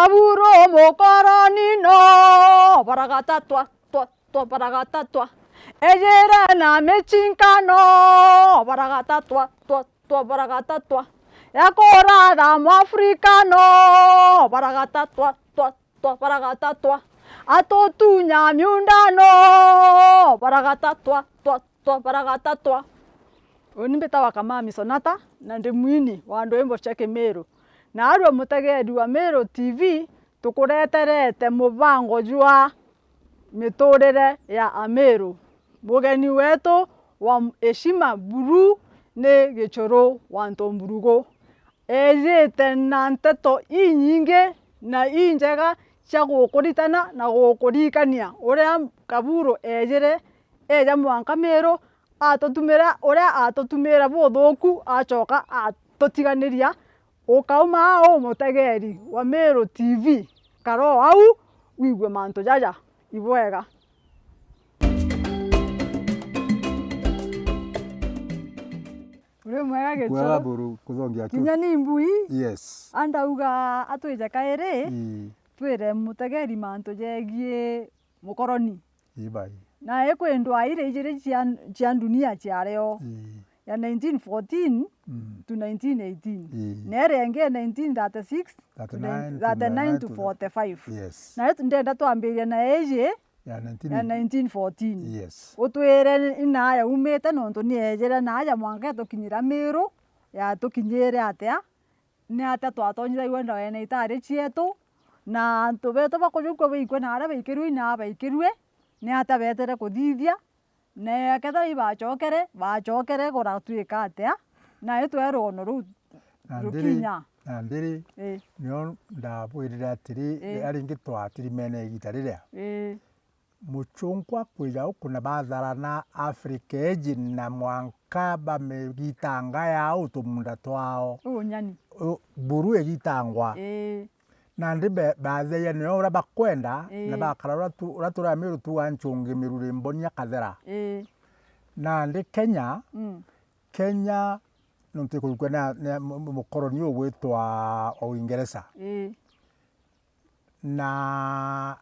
kaburo mokoroni no baragata twa baragata twa ejera na mechinkano baragata twa baragata twa yakora da mwafrikano baragata twa baragata twa atotunya myundano baragata twa baragata twa. Unimbeta wakamami sonata na ndi mwini wa ndwimbo cia Kimiru na arua mutegedi wa Miru TV tukureterete mubango jwa miturire ya Amiru. Mugeni wetu wa heshima Buru ni Gichuru wa Ntomburugo ejite na nteto inyingi na injega cia gukuritana na gukurikania uria Kaburu ejire eja mwanka Miru atutumira uria atutumira buthuku acoka atutiganiria ukauma au mutegeri wa Miru TV karo au wigwe mantu jaja ibwega. Uri mwega Gichuru? Mwega Buru kuthongia tu. Kinya ni mbui? Yes. Andauga atwije kairi twire mutegeri mantu jegie mukoroni. Ibai. Na ekwendwa ire ijire cia dunia ciareo ya 1914 to 1918 nere enge 1936 39 to 45. Yes. Na ndenda twambiria na eje ya 1914. Yes. Utwire ina ya umete nontu ni ejera na ya mwanka tukinyira Miru ya tukinyire atia ni atia twatonyira iwenda wene itari cietu na tubeto bakujukwa beikwe na ara beikirwe na beikirwe ni ata betere kuthithia na ketha ibacokere guratwika atia na itwerwo no rukinya na ndiri nio ndabwirira atiri aringi twatiri mene igita riria muchunkwa kwija ukuna batharana Afrika eji na mwanka bamegitanga yao tumunda twao nyani Buru egitangwa na ndi batheya nio ura bakwenda na bakara uratura Miru tuwa nchungi miruri mbonia kathera na ndi Kenya Kenya nonte kulukwa na mukoroni ugwitwa Uingereza na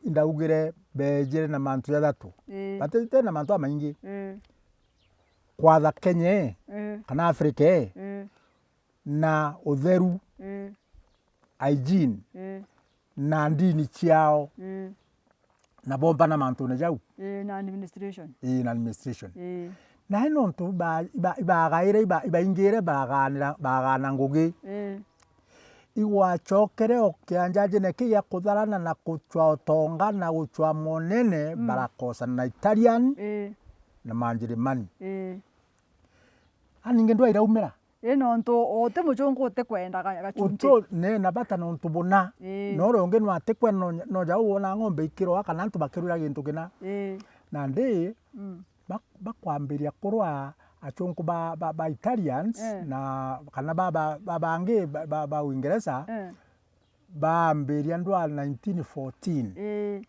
ndaugire bejere na mantu ya thatu batete na mantu amaingi kwatha Kenya kana Afrika na utheru hygiene na ndini ciao na bomba na mantu na jau na administration na administration na ino ntu ibagaire ibaingire bagana ngugi iwachokere okianjaje ne kia kutharana na kuchwa utonga na guchwa monene barakosa na Italian na Manjeremani aninge ndwa iraumira nontu ote muchungu ote kwenda gachunti uto ne na bata nontu bona no ronge no atekwe no jau wona ng'ombe ikiro aka nantu bakirura gintu kina na ndi bakwambiria kurwa achunku ba Italians na kana bangi ba Uingereza baambiria ndwa 1914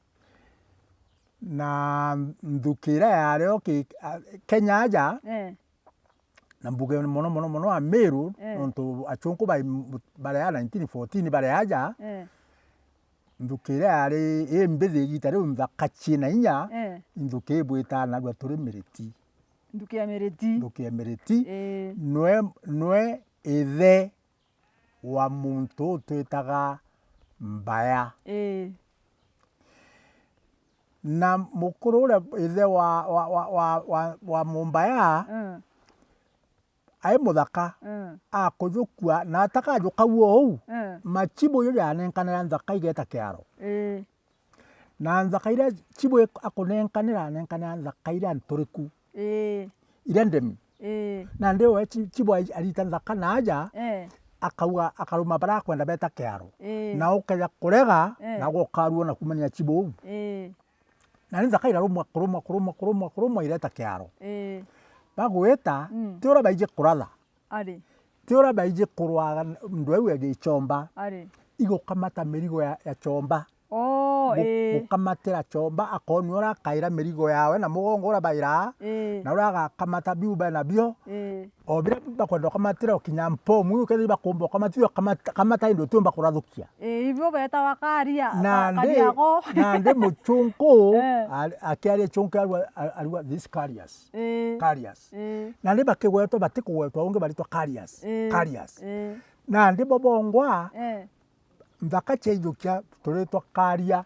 na ndukira yareo Kenya aja na mbuge mono a Miru nontu achunku bare ya 1914 bare aja ndukira yari embithi gitari umthaka china inya nduke bwita na gwaturi Miriti nduke Miriti nwe ithe wa muntu twitaga Mbaya na mukuru ule ithe wa Mumbaya ai muthaka akujukua na atakajuka uo machibo yo yanenkanira nthaka igeta kiaro na nthaka ira chibo akunenkanira nthaka ira nturiku ira ndemi na ndio chibo arita nthaka naja akaruma bara kwenda beta kiaro na ukaja kurega na gukaruo na kumania chibo na nthaka ira kuruma ireta kiaro bagweta tiora baije kuratha tiora baije kurwaga ndwe wege chomba igo kamata mirigo ya chomba gukamatira chomba akoni ora kaira mirigo yawe na mugongo ora baira na ora gakamata biuba na bio obira bakwenda kamatira okinya mpomu ukethia bakumba kamatira kamata indo tumba kurathukia ibyo beta wakaria nande muchunku akiaria chunku alwa this carriers nande bakigwetwa batikugwetwa unge baritwa carriers nande bobongwa ndaka cheijukia turetwa karia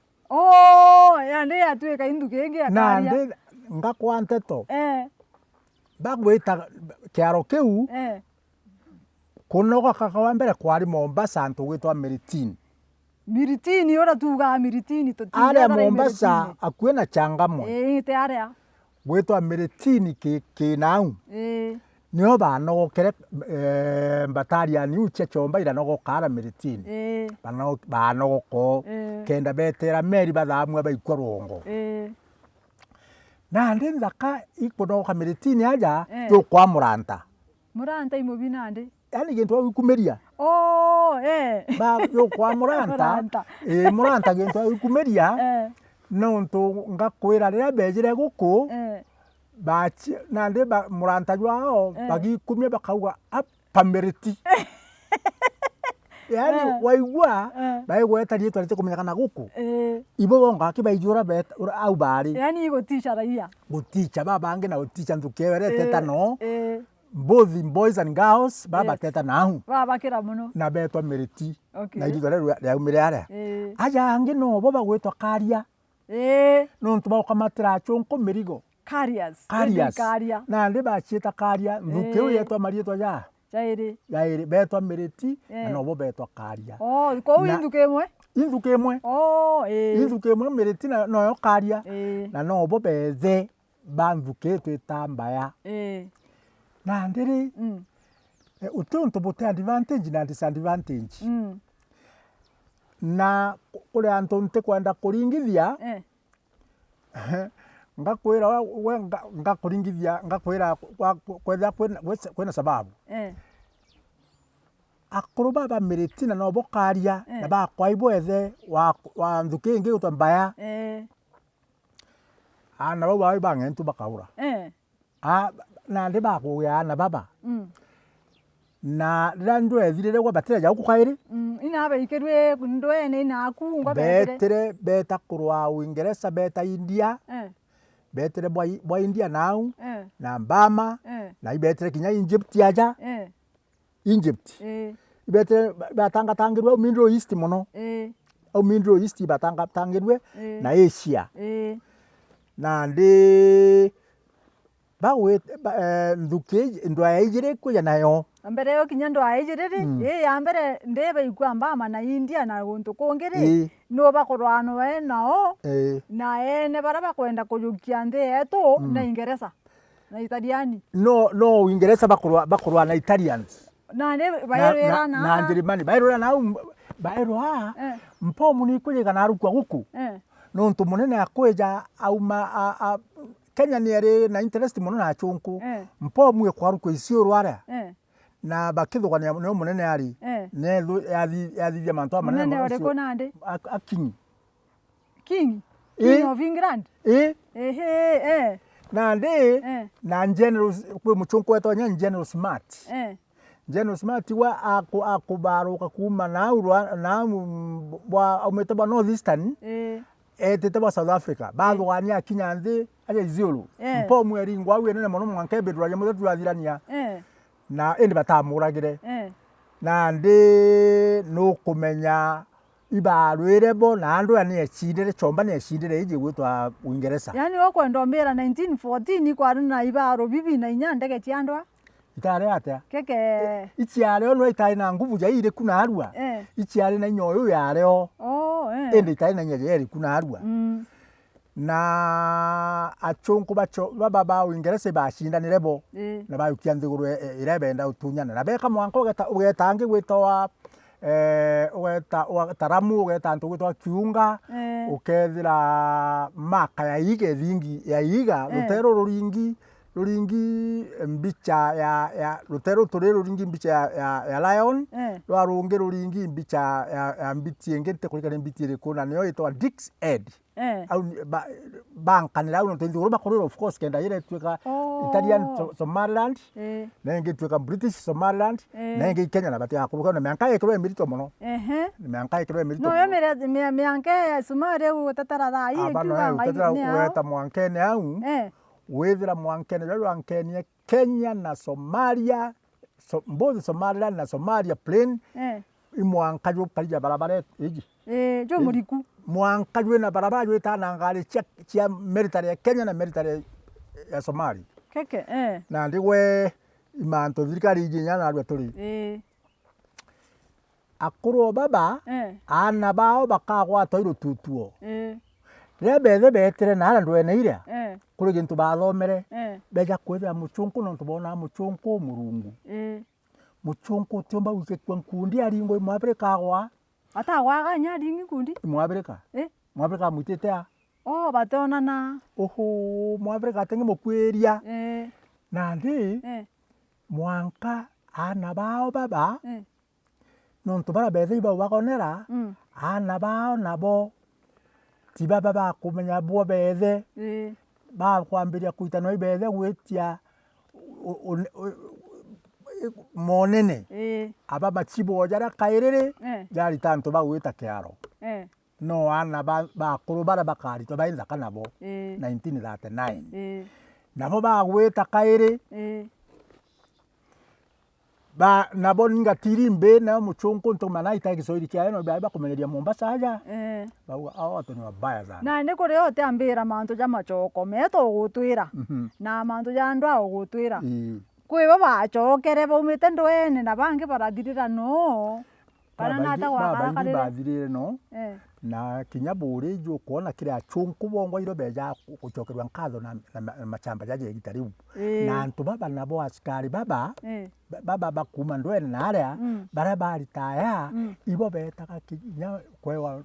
yande yatuika indu kingi ya karia nande ngakwa nteto bagwita kiaro kiu kunoga kakawa mbere kwari Mombasa ntugwitwa Miritini ora tuga Miritini are Mombasa akuwe na changamwe te area gwitwa Miritini kinau niho banogokere bataliani uche chomba ira nogokara Miritini banogoko kenda betera meri bathamwe baikwa rongo nande nzaka ikunoka Miritini aja yo kwa Muranta imobi nande yani gintu wikumeria ba yo kwa Muranta Muranta gintu wikumeria nonto ngakwira rira bejire guku bachi nande Muranta jwao bagikumye bakauga apa Miriti yani waigwa baigweta rietwa rite kumenyakana guku ibo bonga kibaijura bet au bari yani igotisha raia goticha babange na goticha ntukewere tetano both boys and girls baba teta nahu baba kira muno na betwa Miriti na irithore ya umire ara aja ange no bo bagwetwa karia no ntuba kamatira chonko mirigo carriers na ndi bachieta karia nduke yetwa marietwa ja jairi betwa Miriti na no bo betwa karia ko induke imwe induke imwe Miriti na no yo karia na no bo bethe banduke twitambaya na ndiri utuntu bote advantage na disadvantage na kule antu nte kwenda kuringithia ngakwira we ngakuringithia ngakwira kwetha kwena sababu akuru baba Miriti na no bokaria na bakwa ibwethe wa nthuki ingi utambaya na baba bangentu bakaura na ndi bakuya na baba na randu ethirire gwa batira ja kukairi ina beikirwe ndwene na kungwa betere beta kurwa Uingereza beta India betere bwa India nau na Bama na ibetere kinya Egypt aja Egypt betere batanga tangirwe Middle East muno au Middle East batanga tangirwe na Asia na ndi bawe nduke ndwa ejire kuya nayo mbere yo kinya ndwa ejire ya mbere ndebe ikwa Bama na India na guntu kongere no bakorwano we nao na ene baraba kwenda kujukia nde eto na Ingereza na Italiani no Uingereza bakorwa na Italians na ne bayero na Germany bayero na bayero mpo muni kujega na rukwa guku no ntu munene akweja auma Kenya ni ari na interest muno na chunku mpo mwe kwa ruko isio rwara na bakithugania no munene ari ne yathi mantu amanene munene ore ko nande akinyi king of England nande na general kwe muchunku weto nya general smart General Smart wa akubaruka kuma na urwa na bwa umetaba North Eastern tetaba South Africa bathwania akinya nthi aje izulu mpo mweri ngwawe nene muno mwankebedwa ya muthu turathirania na indi batamuragire na ndi no kumenya ibarwire bo na andu ani ecindire chomba ne ecindire ije gwitwa Uingereza yani okwenda mbira 1914 kwari na ibaro bibi na inya ndege ciandwa itare atia keke ichiare ono itare na nguvu ja ire kuna arua ichiare na nyoyo yareo ende itare na nyoyo ire kuna arua na achonko bacho baba Uingereza bashindanire bo na bayukia nthiguru irebenda utunyana na beka mwanko ugetange gwitwa taramu ugeta ntu gwitwa kiunga ukethira maka ya ige thingi ya iga rutero ruringi ruringi mbicha ya rutero turi ruringi mbicha ya lion rwa rungi ruringi mbicha ya mbiti engete kurikana mbiti iriku na niyo itwa Dick's Head au bankanira au ntonzi uruba kuriro of course kenda ile tweka Italian Somaliland na ingi tweka British Somaliland na ingi Kenya na batia kuruka na mianka ekero emirito muno mianka ekero emirito no yo mere mianka Somalia utatara dai kiwa ngai ueta mwankene au wethira mwankene rwa Kenya Kenya na Somalia both Somaliland na Somalia plain imwanka jo kalija barabara iji jo muriku mwanka jo na barabara jo tana ngari chia military ya Kenya na military ya Somalia keke na ndiwe imanto thirikari iginya na rwa turi akuru baba ana bao bakagwa toiro tutuo rebe betere na ara ndwene iria kuri gintu bathomere beja kwethira muchunku no tubona muchunku murungu muchunku tumba wike kwankundi aringo imwabirika gwa atagwaga nyari ngikundi imwabirika mwabirika mutete batonana oho mwabirika tenge mukweria na ndi mwanka ana bao baba no tubara bethe ba wagonera ana bao nabo tiba baba kumenya bo bethe ba kwambiria kuitana ibethe gwetia monene aba machibo jara kairere jari tanto ba gwita kiaro no ana ba kurubara bakari to bainza kanabo 1939 nabo ba gwita kaire ba nabo ninga tirimbe na muchunku ntomana itaki soiri kya no ba kumenyeria Mombasa aja ba watu ni wabaya sana na ndi kuri yote ambira mantu ja machoko meto gutwira na mantu ja ndwa gutwira kwi baba chokere baumite ndwene na bangi barathirira no kana nata gwakara kare bathirire no na kinyaburi jo kuona kire achunku bongo iro beja kuchokerwa nkatho na machamba jaje gitariu na ntu baba nabo askari baba bakuma ndwene na aria bara bari taya ibo betaka kinya kwewa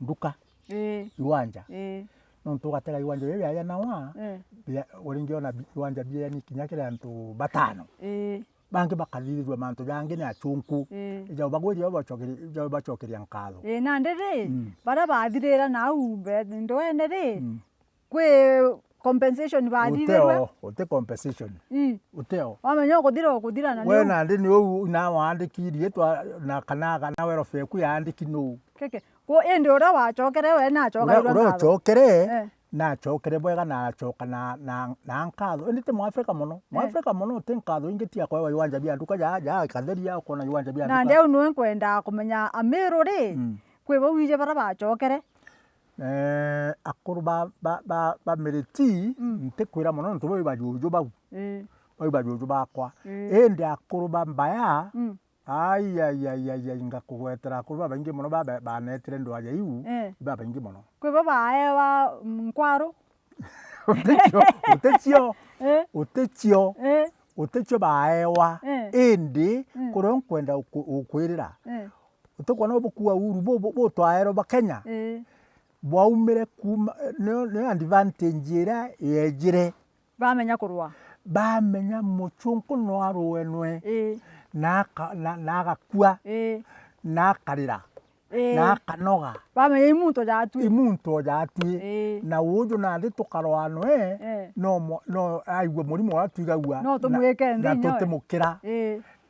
nduka iwanja no tugatega iwanja bya ya nawa uringiona iwanja bya ni kinya kire antu batano bangi bakathirirwe mantu jangi na achunku ija bagwiri bachokeria nkatho na ndere bara bathirira na umbe ndwene ri kwi compensation bathirwe uti compensation uteo wamenya kuthira na we na ndi ni u na wandikirie twa na kanaga na welfare ku yandiki no keke ko ende ora wachokere we na chokairwa ura chokere na chokere bwega na choka na nkatho ndite Mwafrika muno tinkatho ingitia kwa iwanja bya nduka ja katheria ukona iwanja bya nduka na ndeu nwe kwenda kumenya amiro ri kwibo wije bara bachokere akuru ba meriti ntikwira muno ntubo bajuju bau bajuju bakwa ende akuru ba mbaya ai ngakugwetera akuru baingi muno banetire ndwaje iu baingi muno kwibo baewa nkwaro utechio baewa ende kuro nkwenda ukwirira utukwana bukua uru bo twaero ba Kenya bwaumire kuma no advantage ira yejire bamenya kurwa bamenya muchunku no arwenwe na gakua na karira na kanoga bamenya imuntu jatwi na uju na ndi tukarwano no aigwe murimo wa twigagua no tumweke na tutimukira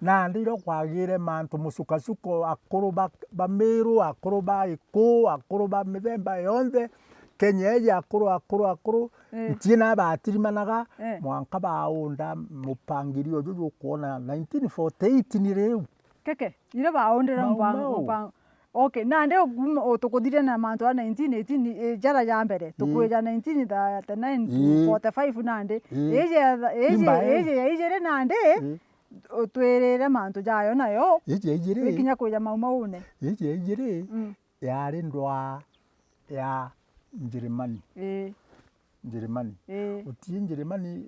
na ndiro kwagire mantu musukasuko akoroba bamiru akoroba iko akoroba mithemba yonde kenyeji akuru ntina batirimanaga mwanka baunda mupangirio juju kuona 1948 ni reu keke ire baundira mpango okay na ndio tukuthire na mantu 1918 jara ya mbere tukweja 1939 45 nande eje nande utwerere mantu jayo nayo ejire ikinya kuja maune ejire yari ndwa ya Njeremani uti Njeremani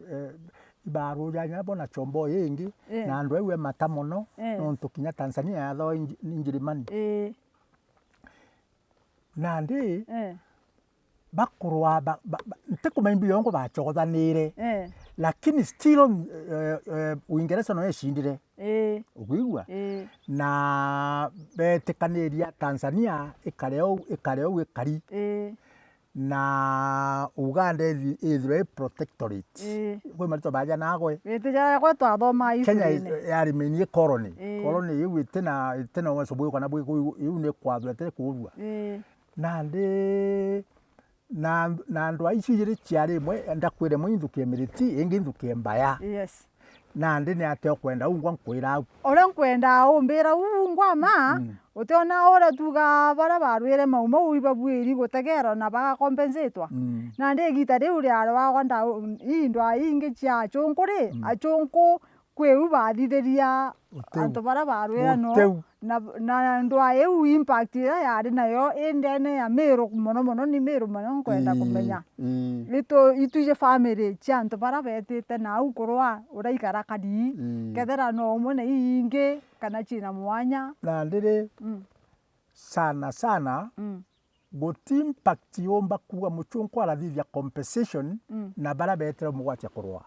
ibaru ya nyabo na chombo yengi na ndwe we matamono no tukinya Tanzania yatho Njeremani na ndi bakurwa ntikumenya yongo bachothanire lakini still Uingereza no yeshindire ukuigua na betekaniria Tanzania ikareo ikari na Uganda ithire protectorate kwe marito baja nagwe Itijaga kwa twathoma Kenya yari menie colony iu itena wasobuyo kana bwe iu ne kwathwete kurua na andu aici jiri ciari imwe ndakwire mwe inthukie miriti ingi inthukie mbaya na ndi ni ate kwenda ungwa nkwira ore nkwenda umbira ungwa utiona ore tuga bara barwire mau ibabwiri gutegera na ba compensatwa na ndi gita riu riaro wa nda indwa ingi cia chunkuri achunku kweu bathithiria antu bara barwira no na ndwa eu impact yari nayo indene ya Meru mono ni Meru mono kwenda kumenya ituje family cia antu bara betite na ukurwa uraikara kadi kethera no mone ingi kana china mwanya na ndire sana guti impact yomba kuwa muchunku arathithia compensation na bara betera mugwatia kurwa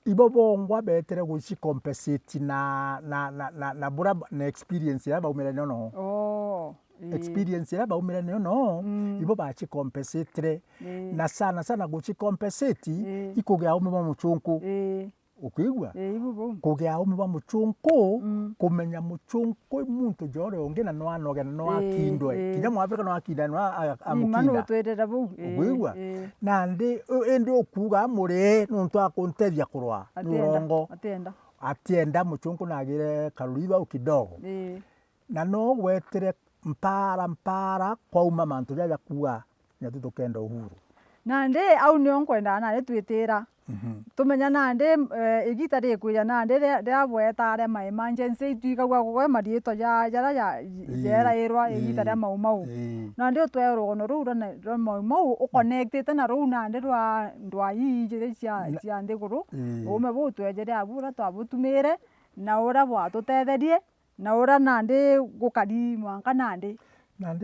ibo bongwa betere guci compensate na bura na experience ya baumira no experience ya baumira no ibo baci compensate na sana guci compensate ikugia umwe muchunku ukigwa kugia umwe wa muchunku kumenya muchunku muntu jore onge na no anoge no akindwe kinya mu Afrika no akinda no amukinda imano twetera bu ukigwa na ndi okuga muri nuntu akunteria kurwa nurongo atienda muchunku nagire karuriba ukidogo na no wetere mpara kwa uma mantu ya kuwa nyatu tukenda uhuru na ndi au ni onkwenda na twitira tumenya nande igita rikuya nande riabweta aria ma emergency twikagwa gwe mariito jara irwa igita ria mau nande utwerwo no ru na mau uconnected na ru nande ndwa ije cia ndiguru ume bu twejere abura twabutumire na ura bwa tutetherie na ura nande gukari mwanka nande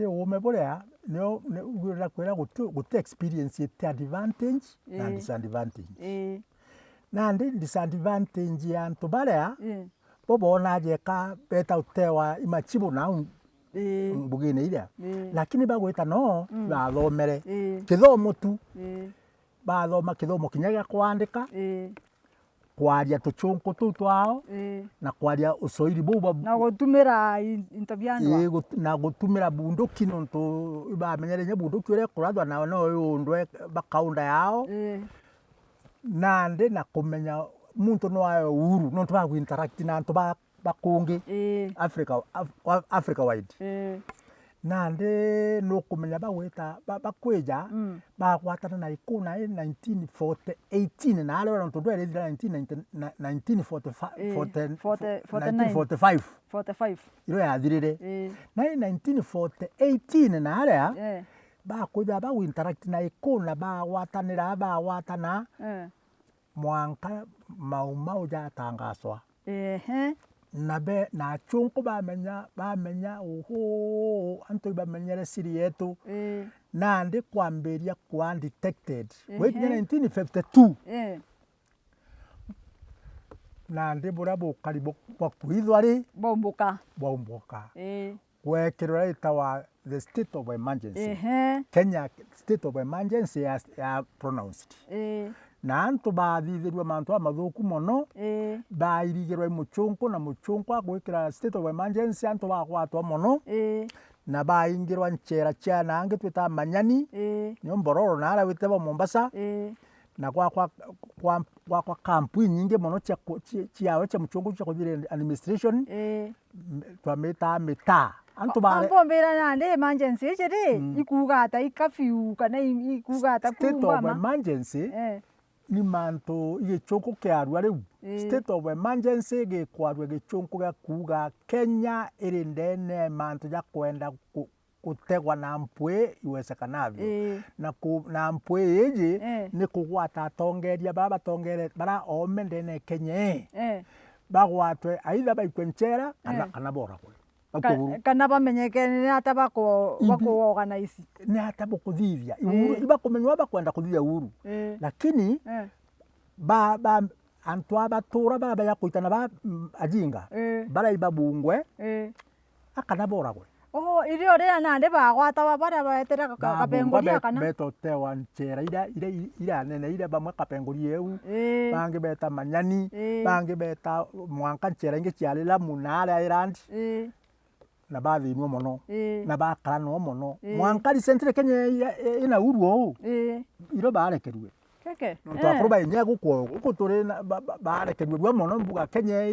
ume buria no ugura kwera gutu experience ite advantage na disadvantage nandi disadvantage ya antu baria bobona jeka beta utewa imachibu na mbugine iria lakini bagwita no bathomere kithomo tu bathoma kithomo kinyaga kwandika kwaria tuchunku tu twao na kwaria usoiri buba na gutumira intabiandwa na gutumira bunduki nontu ibamenyere nye bunduki ure kurathwa na no yundwe bakaunda yao nande na kumenya muntu no ayo uhuru nontu ba interact na antu bakungi Africa wide nande no kumenya bagwita bakweja bagwatana na ikuna 1918 na ale nontu ndwere 1945 iro yathirire na 1918 na ale bakweja interact na ikuna bagwatana mwanka mau jatangaswa na chunku bamenya antu bamenyere siri yetu nandi kwambiria kwa undetected wait 1952 nandi bura bukaribu kwa kuithwari bomboka kwekirwa itawa the state of emergency Kenya state of emergency ya pronounced na antu bathithirwa mantu amathuku mono bairigirwa muchunku na muchunku agwikira state of emergency antu bagwatwa mono na baingirwa nchera cia nange twita manyani nyo mbororo na ara witeba Mombasa na kwa kampu nyingi mono cia muchungu cia kuthire administration twamita mita antu bare bombera nande emergency chiri ikugata ikafiu kana ikugata state of emergency ni mantu igichunku kiarua riu state of emergency gikwarua gichunku gia kuga Kenya iri ndene mantu ja kwenda gutegwa na mpwe iwezekanavyo na mpwe iji ni kugwata atongeria bara ome ndene Kenya bagwatwe aitha baikwenchera kana boragwe kana bamenyeke ni ata bako organize ni ata bakuthithia uhuru ibakumenywa bakwenda kuthithia uhuru lakini antu abatura babaya kuitana ba ajinga baraiba bungwe akana boragwe irio ria nande bagwata baria betera kapenguria kana betotewa nchera ira nene ira bamwe kapenguria eu bangi beta manyani bangi beta mwanka nchera ingi ciarira munare Ireland na bathinwo muno na bakarano muno mwanka recently Kenya ina uruo iro barekerwe keke twakuruba inya guko turi barekerwe rwa muno mbuga Kenya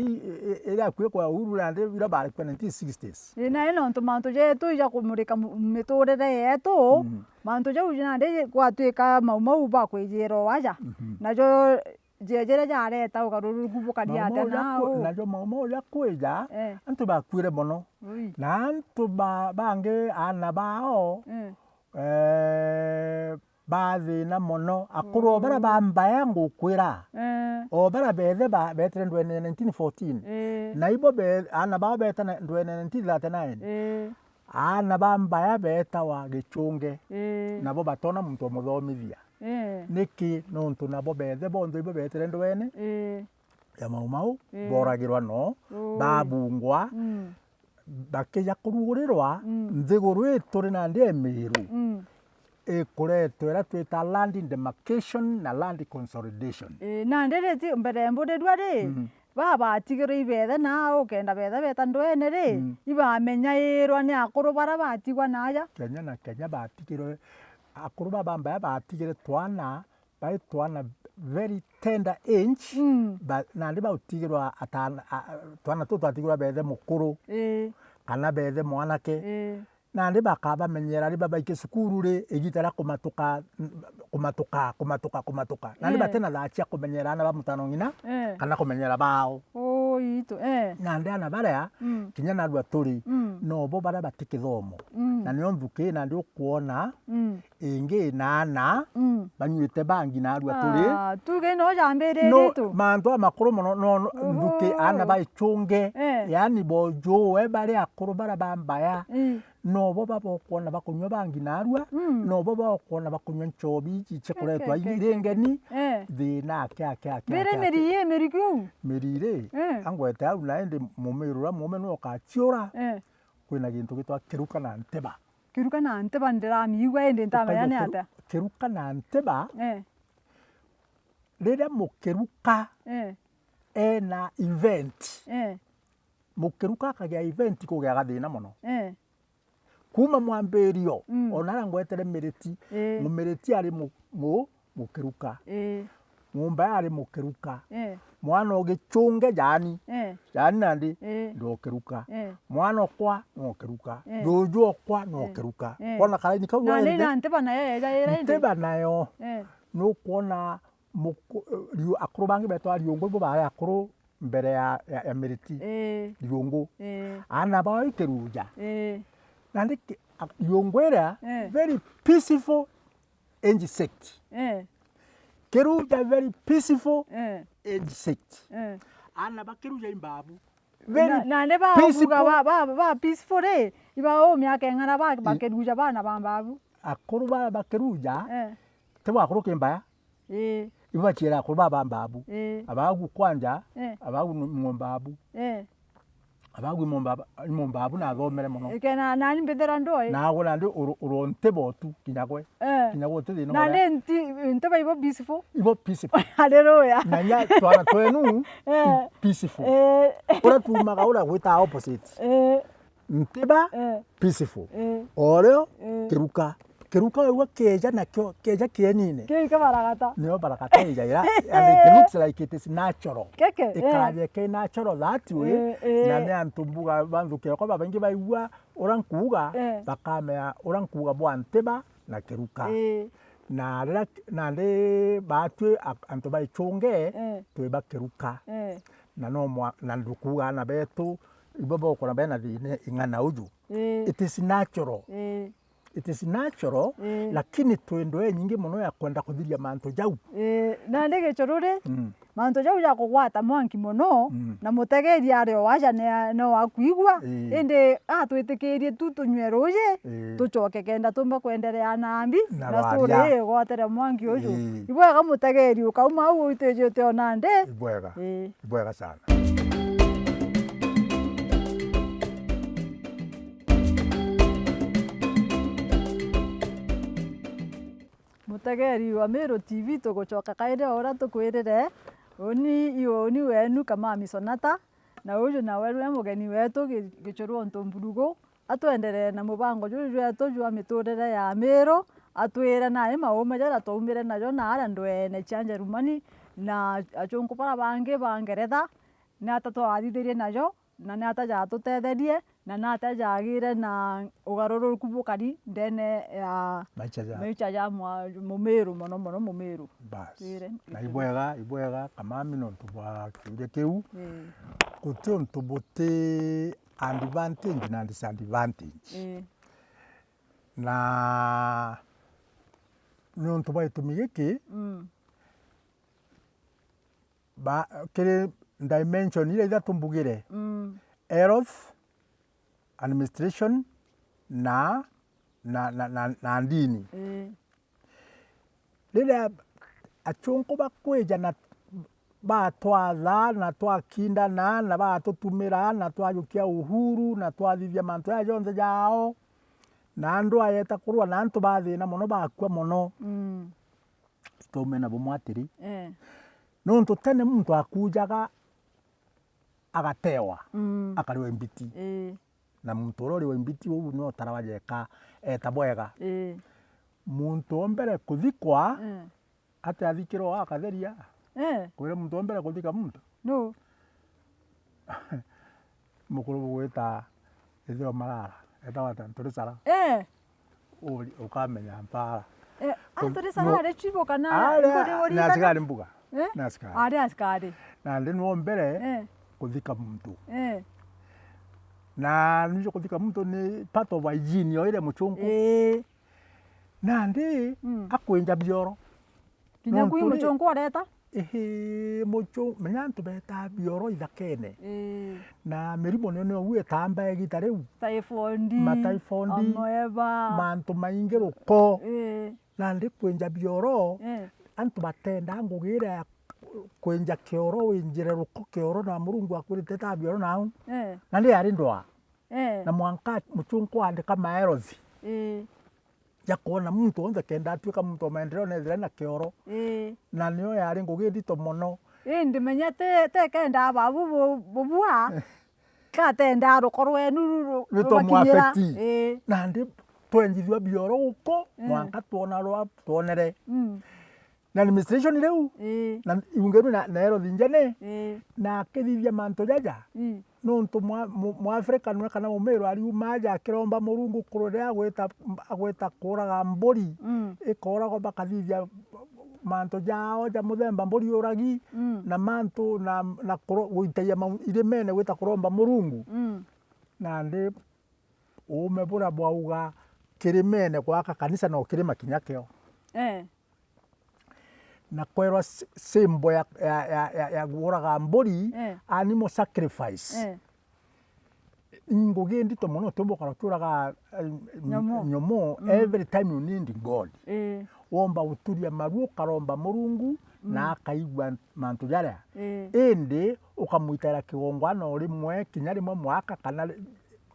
ira kwe kwa Uhuru iro barekwa 1960s na ino ntumantu jetu ija kumurika miturire yetu mantu jau nande gwatuika maumau bakwijiro waja najo jejere jareta ugaruru gubukaria ate najo maumau ya kwija antu bakwire muno na antu bange ana bao bathina muno akuru bara bambaya ngukwira bara bethe betere ndwene 1914 na ibo ana bao beta ndwene 1939 ana bambaya beta wa gichunge nabo batona muntu omuthomithia niki nontu nabo bethe bondo ibo betere ndwene ya maumau boragirwa no babungwa bakija kurugurirwa nthiguru ituri na ndi emiru ikuretwo ira twita land demarcation na land consolidation na ndireti mbere mbudedwa ri babatigire ibethe na ukenda bethe beta ndwene ri ibamenya irwa ni akuru bara batigwa naja Kenya batigire akuru bambaya batigire twana very tender age nandi bautigirwa twana tu twatigirwa bethe mukuru kana bethe mwanake nandi bakabamenyera ri babaike cukuru ri igitara kumatuka nandi batena thachia kumenyera ana bamutano ngina kana kumenyera bao itu nandi ana baria kinya narua turi no bo bara batikithomo na nio mbuki nandi ukuona ingi nana banyuite bangi narua turi tuge no jambere tu mantu amakuru muno no mbuki ana baichunge yani bojo bari akuru bara bambaya no bo bakuona bakunywa bangi narua no bo bakuona bakunywa nchobi chikuretwa irengeni thina kya mere meriku merire angwete au naende mumirura no kachiora kwina gintu gitwa kiruka na nteba ndiramigwa ende ntamayane ata kiruka na nteba rira mukiruka na event mukiruka kagia event kugia gathina muno kuma mwambirio onara ngwetere miriti mumiriti ari mukiruka mumba ari mukiruka mwana ogichunge jani nandi ndokiruka mwana okwa nokiruka jojo okwa nokiruka kona karaini kau nandi na nteba nayo nteba nayo no kuona akuru bangi betwa riongo bo bare akuru mbere ya miriti riongo ana ba ikeruja nandi yongwera very peaceful age sect keruja very peaceful age sect ana bakeruja imbabu nande ba peaceful iba o myaka ngana bakeruja bana bambabu akuru bakeruja tebo akuru kembaya iba chira akuru bambabu abagu kwanja abagu ngombabu abagu imombabu na thomere muno ikena nani mbethera ndoi nago nandi uronte botu kinyagwe tithino nandi nteba ibo peaceful haleluya nanya twana twenu peaceful ora tumaga ora gwita opposite nteba peaceful oreo kiruka wewe keja nakyo keja kienine kika baragata nio baragata ija and it looks like it is natural keke ikaje ke natural that way na ne antumbuga banduke ko babangi baigwa orankuga bakamea orankuga bwanteba na kiruka na le batwe antu baichunge tweba kiruka na no na ndukuga na betu ibobo kora bena thine ingana uju it is natural it is natural lakini twendo nyingi muno ya kwenda kuthiria manto jau na ndege chorore manto jau ya kugwata mwanki muno na mutegeria ari waja no akuigwa indi twitikirie tu tunywe ruje tucoke kenda tumba kwendelea nambi na story gwatere mwanki uju ibwega mutegeri ukauma au uitejete onande ibwega sana. Mutegeri wa Meru TV tugucoka kaire ora tukwirire uni wenu kama misonata na uju na weru mugeni wetu gichurwo ntumburugo atwenderee na mubango juju wetu jwa miturire ya Meru atwire nae maume jara twaumire najo na ara ndwene cia Njerumani na achungu bara bangi ba Ngeretha na atatwathithirie najo na nä ataja tutetherie na nä atajagire na ugaruruku bukari ndene ya maica ya Mumiru muno muno Mumiru na ibwega kamami no tubwa kiure kiu guti untu buti advantage na disadvantage na ni untu baitumi giki ba kiri dimension ile ithatu mbugire health administration na ndini rĩrĩa achũngũ bakwĩja na batwatha na twakindana na batũtumĩra na twajũkia uhuru na twathithia mantu ya jonthe jao na andu ayeta kurwa na antu bathina muno bakua muno tume na bumwe atiri nuntu tene muntu akujaga agatewa akariwa imbiti na muntu urori wa imbiti ubu no tarawajeka eta bwega muntu ombere kuthikwa ate athikiro akatheria kwire muntu ombere kuthika muntu no mukuru gwita ithio marara eta wata turisara ukamenya mpara turisara ari chibo kana ngori ori na askari mbuga na askari na ndi no mbere kuthika muntu na nijo kuthika muntu ni part of hygiene yo ile muchungu na ndi akwenja bioro kinya kui muchungu areta muchungu menya ntu beta bioro ithakene na mirimo no gwetamba egita riu typhoid amoeba mantu maingi ruko na ndi kwenja bioro antu batenda ngugira kwenja kioro winjire ruko kioro na murungu akurite ta bioro nau na ndi ari ndwa na mwanka muchungu andika maerozi ya kuona muntu onthe kenda atuika muntu maendeleo nethire na kioro na nio yari ngugi ndito muno ndimenyete te kenda babu bubua katenda rukorwe nuru rubakinyira na ndi twenjithwa bioro uko mwanka tuonere na administration leu na iungeru na ero thinjane na kithithia manto jaja nuntu mu Africa nwe kana Mumiru ari umaja kiromba murungu kurore agweta kuraga mburi ikoragwo bakathithia manto jao ja muthemba mburi uragi na manto na guitaia ire mene gwita kuromba murungu na ndi ume bura bwauga kirimene gwaka kanisa no kirima kinyakeo na kwerwa symbol ya guraga mburi animal sacrifice ngugi ndito muno tumbukara turaga nyomo every time you need God womba uturia maru karomba murungu na akaigwa mantu jaria indi ukamuitara kigongwana rimwe kinya rimwe mwaka kana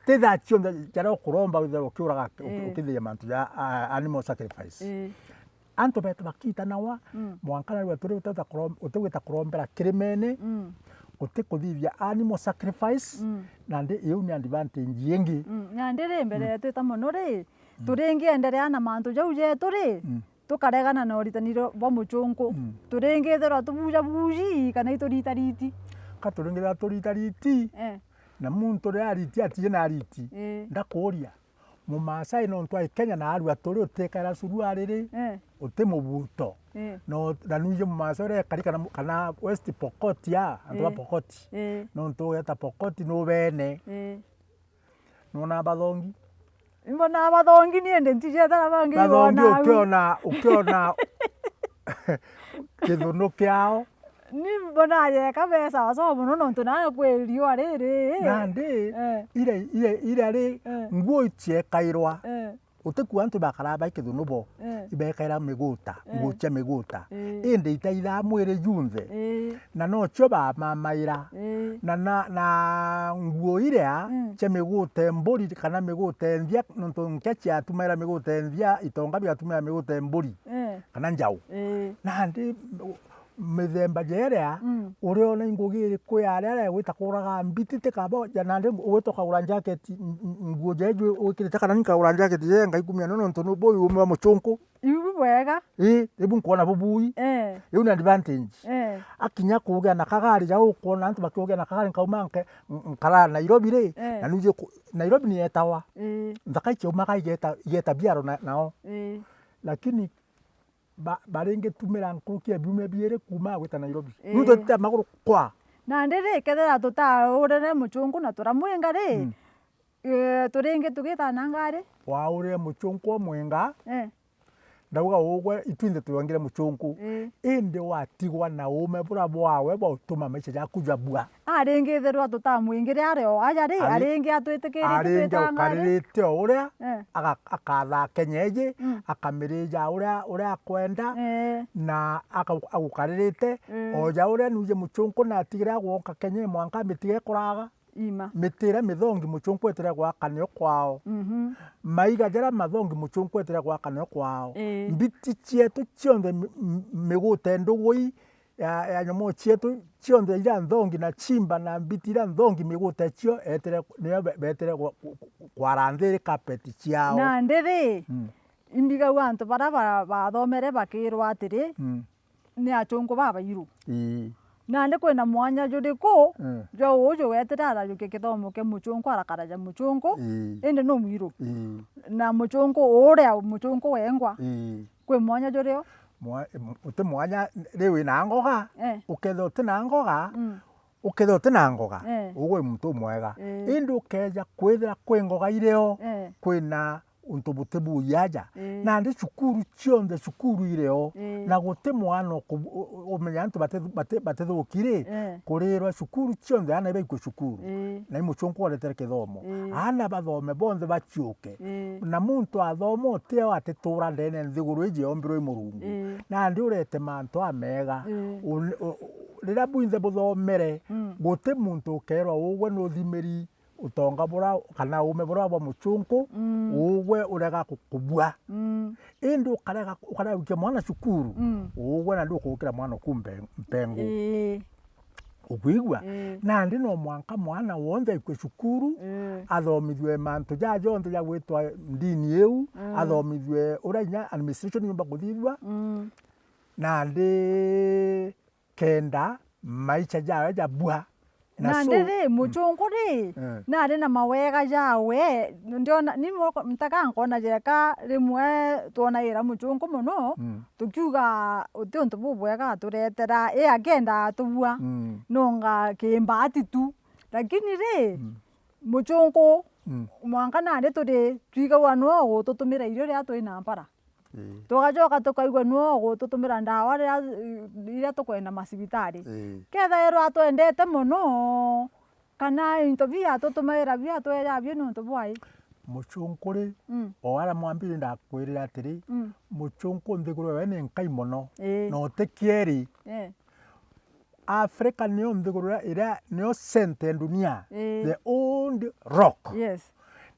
tetha cionthe jaria kuromba ukuraga ukithia mantu ja animal sacrifice anto beta bakita nawa mwankana rwa turi utawita kurombera kirimene utikuthithia animal sacrifice na ndi iyo ni advantage yengi na ndire mbere twita muno ri turingi endelea na mantu jau je turi tukaregana na uritaniro bwa muchungu turingi thera tubuja buji kana ituritariti katuringira turitariti na muntu ri ariti atie na ariti ndakuria Mumasai no ntwa Kenya na aru aturi utekara surua riri utimubuto no na nuje Mumasai re kana West Pokot ya antwa Pokot no nto eta Pokot no bene no na bathongi Mbona bathongi niende nticietara bangi bathongi ukiona kithuno kiao ni mbona yeka beca so muno nontu nawe kwi riua riri nandi ira ri nguo iciekairwa utikua antu bakaraba ikithuno bo ibekaira miguta nguo cia miguta indi itaithaa mwiri junthe na nocio bamamaira na nguo iria cia miguta mburi kana miguta nthia nontu nke ciatumaira miguta nthia itonga biatumira miguta mburi kana njau nandi mithemba jeria uriona ingugiri kwi aria gwita kuraga mbiti tikabo nandi ugitoka ugura jacket nguo jeju ukirite kana nikagura jacket je ngaikumia nono ntono boy umwa muchunku ibu bwega ibu nkuona bubui iu ni advantage akinya kugia na kagari ja ukona antu bakiugia na kagari nkaumanke nkara Nairobi ri na nuje Nairobi ni etawa ndakaiche umaka igeta biaro nao lakini baringe tumira nkurukia biume biere kuma gwita Nairobi nundu ta maguru kwa na ndiri kethera tutaurire muchungu na turamwenga ri turinge tugita na ngari waure muchungu mwenga ndauga ugwe itwinde tuongire muchungu indi watigwa na ume bura bwawe bwa utuma maisha jaku jabua aringe therwa tutamwingire ario aja ri aringe atwitikirite ukaririte uria akatha kenyeji akamirija uria kwenda na agukaririte oja uria nuje muchungu na atigira gwoka kenye mwanka mitige kuraga ima mitira mithongi muchungu etire gwakanio kwao maiga jara mathongi muchungu etire gwakanio kwao mbiti cietu cionthe migute ndugui ya nyomo cietu cionthe ira nthongi na chimba na mbiti ira nthongi migute cio etire niyo betere kwaranthiri carpet ciao na ndiri imbiga wantu bara bathomere bakirwa atiri ni achungu babairu nandi kwina mwanya juriku jo uju wetira arajuke kithomo ke muchungu arakaraja muchungu indi no mwiru na muchungu uria muchungu wengwa kwi mwanya jurio uti mwanya riwi na ngoga uketho tina ngoga uketho tina ngoga ugwe muntu mwega indi ukeja kwithira kwi ngoga ireo kwina untu butibu yaja na ndi cukuru cionthe cukuru ireo na guti mwana umenya antu batethukire kurirwa cukuru cionthe ana ibaikwe cukuru na imuchungu oretere kithomo ana bathome bonthe baciuke na muntu athoma uteo atitura ndene nthiguru iji yombirwe Murungu na ndi urete mantu amega rira bwinthe buthomere guti muntu ukerwa ugwe nuthimeri utonga bura kana ume bura bwa muchungu ugwe urega kukubua indi ukarega ukia mwana cukuru ugwe na ndu kukira mwana kumbe mpengu ukwigwa na ndi no mwanka mwana wonthe ikwe cukuru athomithwe mantu jajo onthe ja gwitwa ndini eu athomithwe urainya administration nyumba kuthithwa na ndi kenda maisha jawe jabua na ndiri muchungu ri nari na mawega jawe ndiona ni mtaka nkona jeka rimwe tuona ira muchungu muno tukiuga uti untu bubwega turetera agenda tubua nonga kimbati tu lakini ri muchungu mwanka nari turi twigawa no gututumira irio ria twina mpara tugajoka tukaigwa no gututumira ndawa iria tukwenda masibitari kethairwa twendete muno kana into bia tutumaira bia twera bia nontu bwai muchungu ri o ara mwambire ndakwirira atiri muchungu nthiguru we ni nkai muno no tekieri Africa niyo nthiguru ira niyo sente dunia the old rock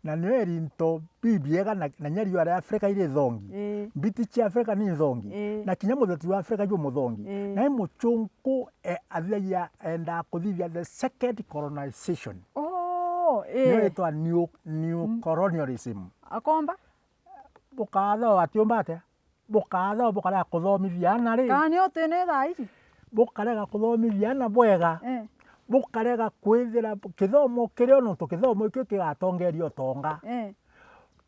na niyo erinto bibiega na nyari ara Africa iri thongi biti cia Africa ni thongi na kinya mutheti wa Africa ju muthongi na muchungu athiagia enda kuthithia the second colonization niyo etwa new colonialism akomba bukatho atiumbate bukatho bukara kuthomithia na ri kani otene thaici bukarega kuthomithia na bwega bukarega kwithira kithomo kirio no to kithomo ikio kigatongerio tonga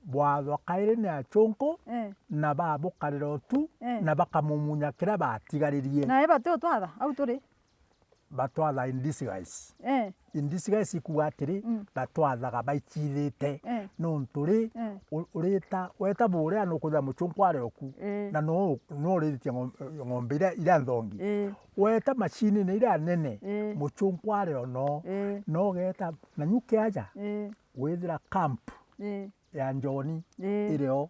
bwatho kaire ni achungu na babukarira tu na bakamumunya kira batigaririe na eba tu twatha au turi batwatha in disguise. In disguise ikuga atiri batwathaga baikithite nontu ri urita weta buria nukuja muchunkware oku na no urithia ng'ombe ira nthongi weta machini ni ira nene muchunkware ono no geta na nyuke aja withira camp ya njoni ireo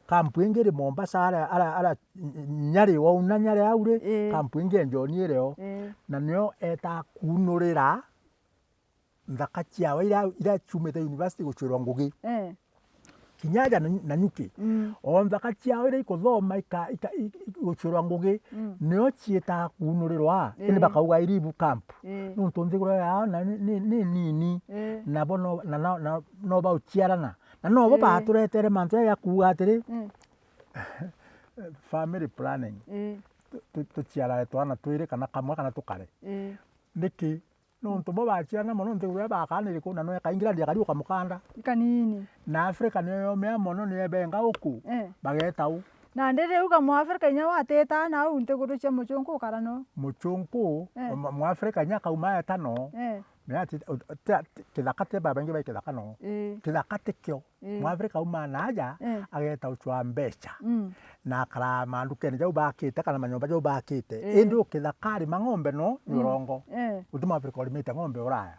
kampu ingi ri Mombasa ara Nyari wauna Nyari aure kampu ingi njoni ireo na nio eta kunurira nthaka ciao ira ciumite university gucirwa ngugi kinyaja na nyuki o nthaka ciao ira ikuthoma gucirwa ngugi nio cieta kunurirwa ini bakauga iribu camp nuntu nthiguro yao ni nini nabo no bauciarana na no bo baturetere mantu ya kuga atiri family planning tuciara twana twiri kana kamwe kana tukare niki nuntu bo baciarana mono nthiguro bakanire kuna no kaingira ndia kariuka mukanda kanini na Africa niyo yomea mono niyo benga uku bagetau na ndere uga mu Africa nya wateta na u nthiguro cia muchunku karano muchunku mu Africa nya kauma etano meati kithaka te babangi bai kithaka no kithaka tekyo mu Africa uma naja ageta uchwa mbecha na kara mandukeni jau bakite kana manyomba jau bakite indu kithakari mang'ombe no nyorongo utimo Africa olimite ng'ombe uraya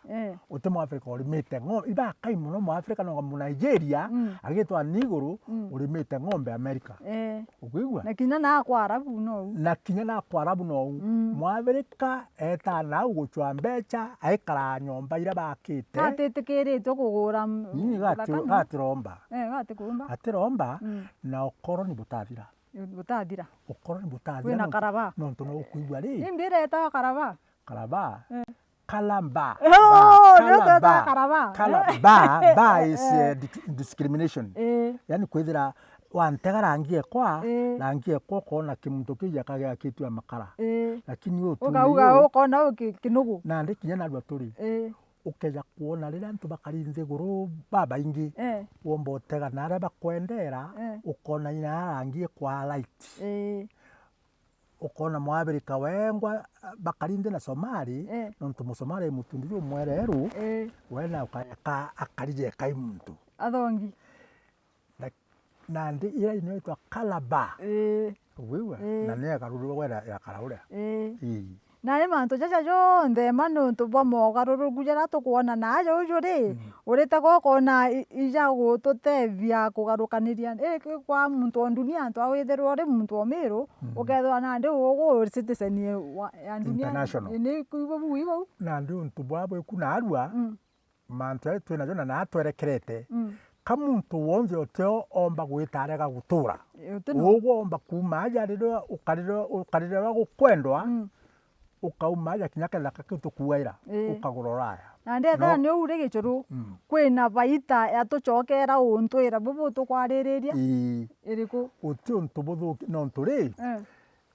utimo Africa olimite ng'ombe iba kai muno mu Africa no mu Nigeria agitwa niguru olimite ng'ombe America ukigwa na kinya na kwa Arabu no na kinya na kwa Arabu no mu Africa eta na uguchwa mbecha aikara nyomba ira bakite atitikiritwe kugura ni gatiromba gatikumba atiromba na okoro ni butathira okoro ni butathira wina karaba nontu no kuigwa ri imbire eta karaba kalamba karaba ba is discrimination yani kwithira wantega rangie kwa kona kimuntu kija kagea kitu ya makara lakini yo uga ukona kinugu na ndikinya na rwa turi ukeja kuona rira ntu bakari nthiguru baba ingi womba utega na aria bakwendera ukona ina rangie kwa light ukona mu America wengwa bakari nthi na Somali nontu mu Somali mutundu umwereru wena ukaya akarije kai muntu athongi na ndi ira inoitwa kalaba wewe na ne karuru wera ya karaura na ni mantu jaja jonthe manuntu bwa mogaruru gujara tukuona na ajo ujuri urite gukona ija gututethia kugarukaniria kwa muntu wa dunia antu awithirwo ri muntu wa miru ukethwa na ndi ugu citizen ya dunia ni kuibo ibo na ndi untu bwa kuna arua mantu twina jona na atwerekerete kamuntu wonze oteo omba gwitarega gutura ugo omba kumaja rido ukarira gukwendwa ukaumaja kinyaka thaka kitu kuwaira ukaguroraya na ndetha ni ure gicuru kwina baita ya tucokera untwira bubu tukwariria iriku uti untu buthuki no nturi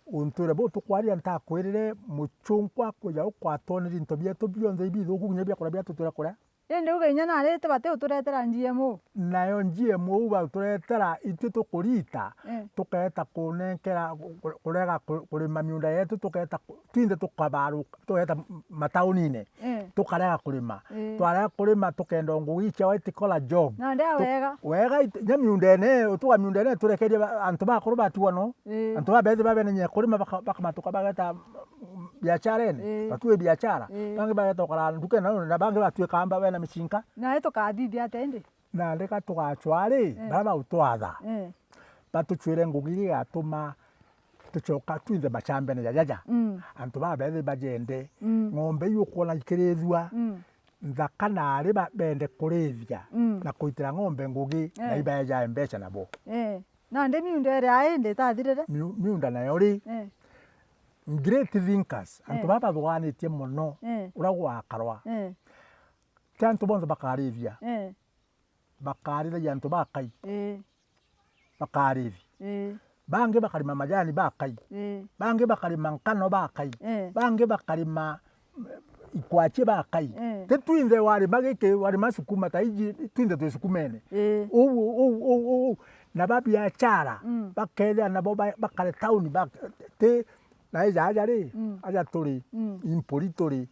untwira bu tukwaria ntakwirire muchunkwa kuja ukwatoniri into bietu bionthe ibithuku gunya bia kurabia tutira kuria indi uginya na rete bate uturetera GMO nayo GMO uba uturetera itu tukurita tuketa kunenkera kurega kurima miunda yetu tuketa twinde tukabaru tuketa mataunine tukarega kurima twarega kurima tukenda ngugicha wa itikola job na ndia wega nya miunda ene utuga miunda ene turekerie antu bakuru batuwa no antu babethe babenye kurima bakamatuka bageta biashara ene batue biashara bangi bageta kala nduke na bangi batue kamba wena mishinka na eto kadidi atende na ndeka tugachwari baba utwatha batuchwire ngugiri atuma tuchoka twithe machambe na jaja antu babethe bajende ng'ombe yukuona ikirithua nthaka na ari bende kurithia na kuitira ng'ombe ngugi na ibaja mbeca nabo na ndi miunda ria aende tathirire miunda nayo ri great thinkers antu baba thuganitie muno uragwa akarwa tantu bonza bakarithia bakarithia antu bakai bakarithi bangi bakarima majani bakai bangi bakarima nkano bakai bangi bakarima ikwache bakai te twinthe wari magike wari masukuma taiji twinthe tusukumene na babiachara baketha nabo bakare town te na ija aja ri aja turi impuri turi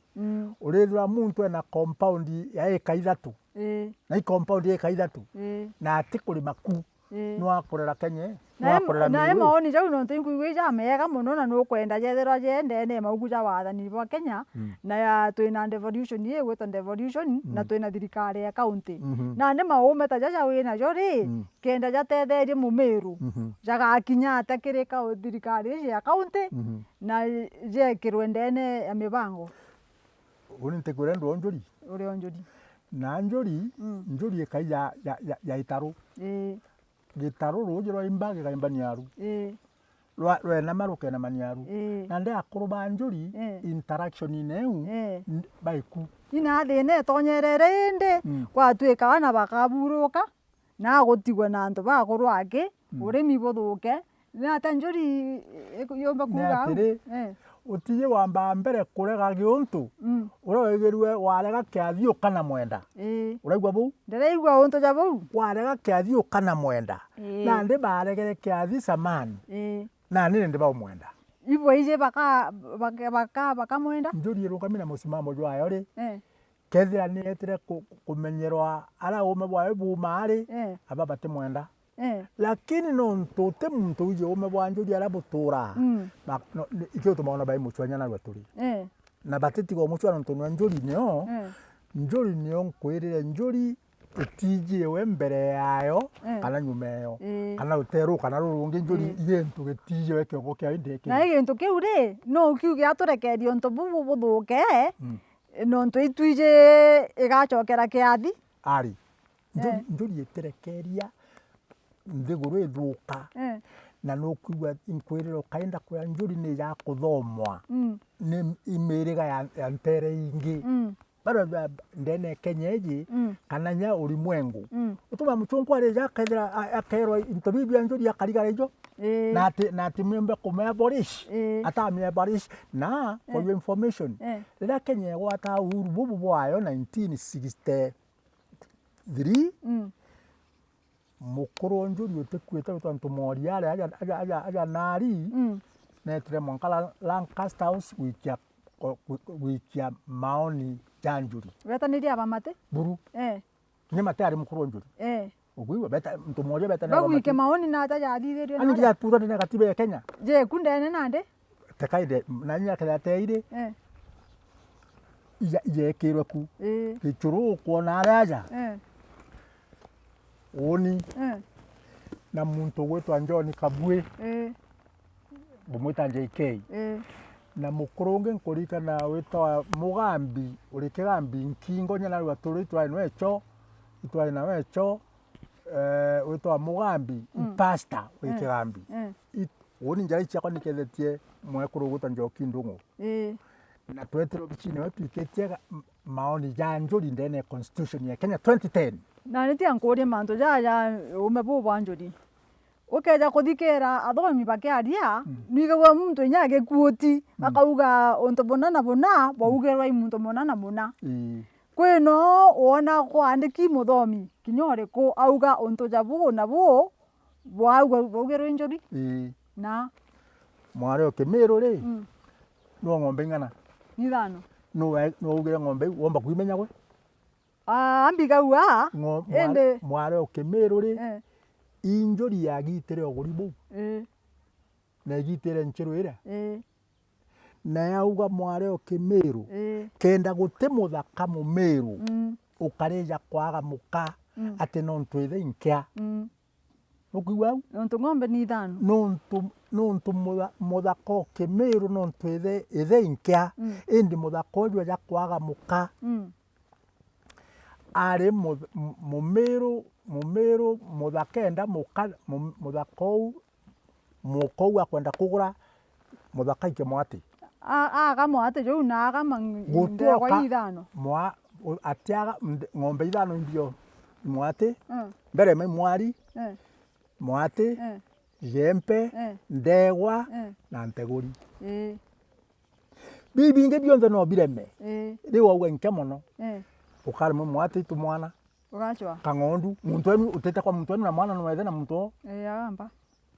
urithira muntu ena compound ya eka 3 na i compound ya eka 3 na ati kurima ku no akorera Kenya na maoni jau no ntuigui ja mega muno na nukwenda jethirwa jendene maugu ja wathani bwa Kenya na twina devolution ye gwitwa devolution na twina thirikari ya county na ni maume ta jaja wina jo ri kenda jatetherie mumiru jagakinya ate kiri thirikari ya county na jekirwe ndene ya mibango uni ntikwira ndu njuri uri njuri na njuri ekaija ya itaru gitaru ruji rwa imbagi gaimba niaru rwena maruke na maniaru na ndi akuru ba njuri interaction ineu baiku ina thine tonyerere ndi gwatuika na bakaburuka na gutigwa na antu bakuru ake urimi buthuke na ata njuri yomba kuga utiye wamba mbere kurega giuntu urawegirwe warega kiathi ukana mwenda uraigwa bu ndereigwa untu ja bu warega kiathi ukana mwenda na ndi baregere kiathi samani na nini ndi ba mwenda ibo ije baka mwenda njuri rukamina musimamo jwayo ri kethira ni etire kumenyerwa ara ume bwayo bumari aba bate mwenda lakini no ntote muntu uje ume bwa njuri ara butura ikyo tumaona bai muchwanya na rwaturi na bateti go muchwana ntonwa njuri nio nkwirire njuri etije we mbere yayo kana nyumeyo kana uteru kana rurungi njuri yentu getije we kyo kya indeke na yentu kiu ri no kiuge aturekerio nto bubu buthuke no nto ituje igachokera kiathi ari njuri eterekeria ndiguru ithuka na no kuigwa inkwiriro kaenda kwa njuri ni ya kuthomwa ni imiriga ya ntere ingi bado ndene kenyeji kana nya ulimwengu utuma muchonko ari ya kaira akero intobibi njuri ya kariga rejo na ati membe kuma borish ata me borish na for your information la Kenya wata urububu bwayo 1963 mukuru njuri utekwita utantu moriale aja nari netre monkala Lancaster House wikia maoni janjuri wetaniria abamate buru ni matari mukuru njuri ugwiwa beta mtu moja beta na wike maoni na ata jathitherio ani kia tuta ni katiba ya Kenya je kundene nande tekaide nanya kala teire ije kirwe ku kichuru kuona araja oni na muntu wetu John Kabwe bumwita JK na mukurunge nkurika na wetwa Mugambi uri Kigambi nkingo nyana rwaturi twainwe echo itwaina wecho wetwa Mugambi pastor uri Kigambi oni njara ichakwa nikethetie mwekuru gwita Njoki Ndungu na twetero bichine wetu iketie maoni ya njuri ndene constitution ya Kenya 2010 na niti ankuria mantu jaja ume bu banjuri ukeja kuthikira athomi bakiaria nigawa muntu nyage kuoti akauga onto bonana bona baugerwa imuntu monana mona kwino wona kwandiki muthomi kinyore ko auga onto jabu na bu bwauga baugerwa injuri na mware okemero ri no ngombe ngana nithano no ugire ngombe womba kuimenya gwe ambiga wa ende mware okemero ri injuri yagitere oguribu na yagitere nchero ira na yauga mware okemero kenda gute muthaka mumeru ukareja kwaga muka ate no ntwithe inkya ukigwa nonto ngombe ni thano nonto muthaka okemero no ntwithe ithe inkya indi muthaka uju ja kwaga muka ari mumeru muthakenda muthakau mukou akwenda kugura muthaka ike mwati aga mwati jo na aga manginde kwa ithano mwa atiaga ngombe ithano ndio mwati mbere me mwari mwati jempe ndegwa na nteguri bibi nge bionze no bireme riwa uwe nke mono ukarimo mwati tu mwana ugachwa kangondu muntu wenu uteta kwa muntu wenu na mwana no wethe na muntu agamba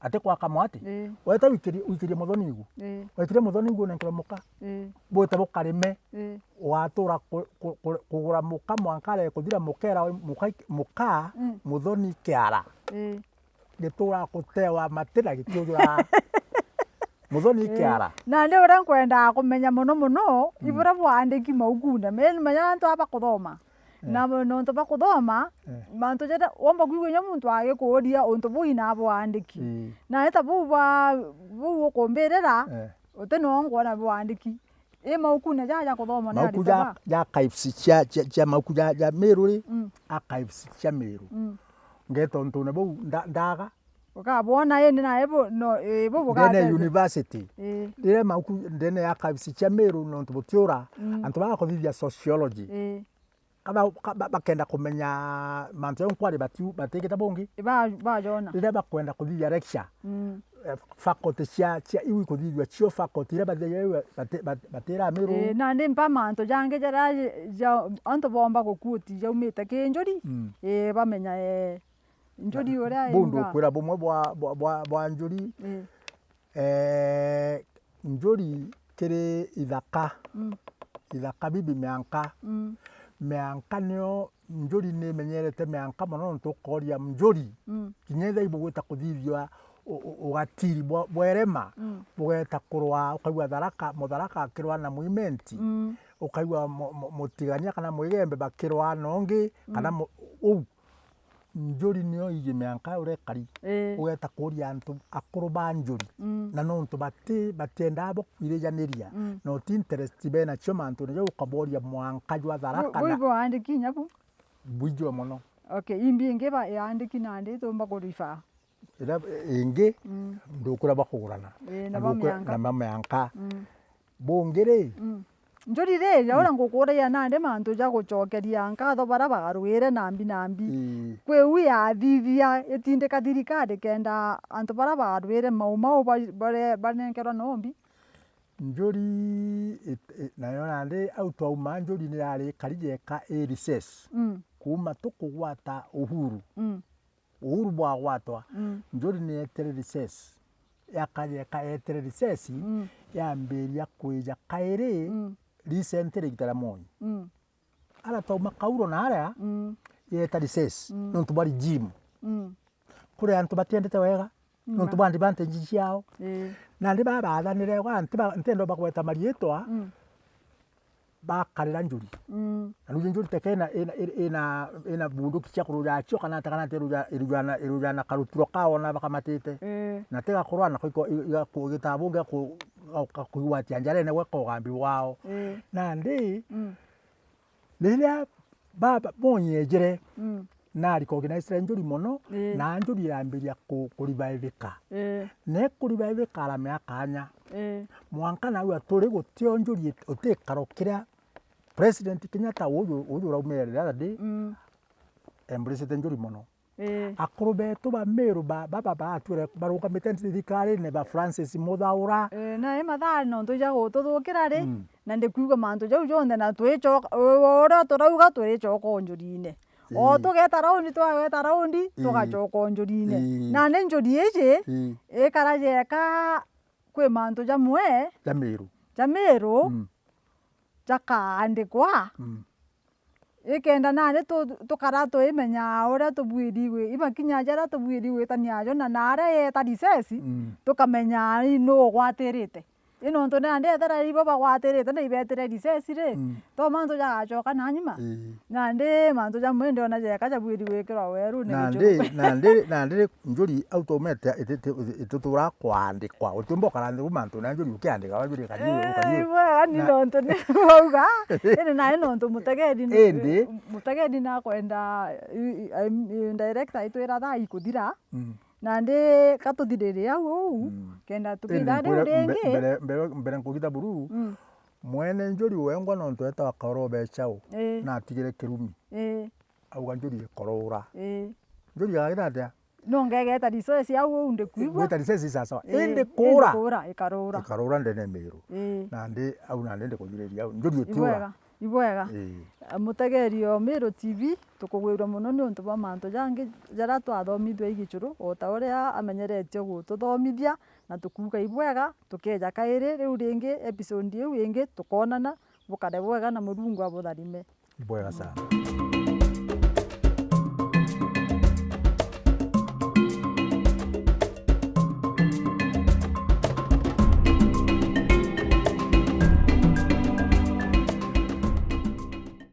ate kwa kamwati weta wikirie muthoni igu wekire muthoni igu nenkero muka bwete bukarime watura kugura muka mwankare kuthira mukera muka muthoni kiara gitura kutewa matira gitiujura muthoni kiara na ndi ura nkwenda kumenya muno ibura bwandiki maugunda menya antu aba kuthoma na nonto bakuthoma mantu jeta womba kwigwenya muntu age kuria untu buina bwandiki na eta buba kumbirira uteno ngona bwandiki maukuna jaja kuthoma na maukuja ja kaifsi cha maukuja ja Meru ri akaifsi cha Meru ngeto ntune bu ndaga ukabona yende na ebo no ebo bukate ndene university dire mauku ndene ya kaifsi cha Meru nonto butiura antu bakothithia sociology kada bakenda kumenya mantu nkwari bategeta bongi ba jona rire bakwenda kuthithia lecture faculty cia iwi kuthithia cio faculty rire batera Meru na ndi mpa mantu jange jara antu bomba gukuti jaumite kinjuri bamenya njuri uria bundu kwira bumwe bwa njuri njuri kiri ithaka bibi meanka nio njuri ni menyerete meanka mono ntukoria njuri kinyetha ibo gwita kuthithia ugatiri bwerema bugeta kurwa ukaigua mutharaka akirwa na muimenti ukaigua mutigania kana muigembe bakirwa nongi kana njuri nio ije meanka urekari ugeta kuria antu akuru ba njuri na nontu batenda bo kwirejaniria no ti interest bena choma antu ne ukaboria mwanka jwa tharaka na bo andiki nyabu buijo mono imbi ngeba andiki na ndi tumba kurifa ira ingi ndukura bakugurana na mameanka bongere njuri re yaura ngukura ya nande mantu ja gucokeria nkatho bara bagarwire nambi kwe ya thithia itindika thirikari kenda antu bara bagarwire maumau banenkerwa nombi njuri nayo nande autwauma njuri ni yari karijeka recess kuma tukugwata uhuru bwa gwatwa njuri ni etere recess yakajeka etere recess yambiria kwija kairi recently gitara moni ala twauma kauro na aria yeta recess nontu bari gym kure antu batiendete wega nontu bandi advantage ciao na ndi babathanire wa ntendo bakweta marietwa bakarira njuri anu njuri tekena ina bunduki cia kuruja cio kana irujana karuturo kaona bakamatite na tega kurwana ko gitabunga kuigwatia njare ne weko gambi wao na ndi lilia baba bonyejere na recognize njuri mono na njuri yambiria kuribavika ne kuribavika ala meakanya mwanka na wa turi gutio njuri utikarokira President Kenyatta uyu raumerera ndi embrace njuri mono akuru betu ba Meru baba batwire baruka mitensi thikari ne ba Francis Muthaura na mathari no tuja gututhukira ri na ndikuiga mantu jau jonde na twicoka ora turauga turicoka njurine o tugeta raundi tugacoka njurine na ne njuri iji ikarajeka kwi mantu jamwe ja Meru jakaandikwa ikenda nane tukara twimenya uria tubwiri imakinya jara tubwiri gwitania jo na nare yeta recess tukamenya no gwatirite ino nto nande ethera ibo bagwatirite na ibetire recess ri to mantu jagacoka na nyuma nande mantu jamwe ndiona jeka jabwiri gwikirwa weru nande njuri automate itutura kwandikwa utumbo karande mantu na njuri ukiandika wajuri kaji ni nonto ni bauga ene na nonto mutegedi na kwenda director itwira tha ikuthira nande katuthirire au kenda tukithade urengi mbere nkugita buru mwene njuri wengwa nonto eta wakoro becao na atigire kirumi auga njuri korora njuri yagira no ngegeta recess au unde kuigwa gweta recess sasa ende kora ikarora ndene Meru nande au nande ndikuthiriria njuri utiura ibwega mutegerio Meru TV tukugwirwa muno ni untu bwa mantu jangi jara twathomithua igichuru o ta uria amenyeretio gututhomithia na tukuga ibwega tukeja kairi riu ringi episode iu ingi tukonana bukare bwega na Murungu abutharime ibwega sana.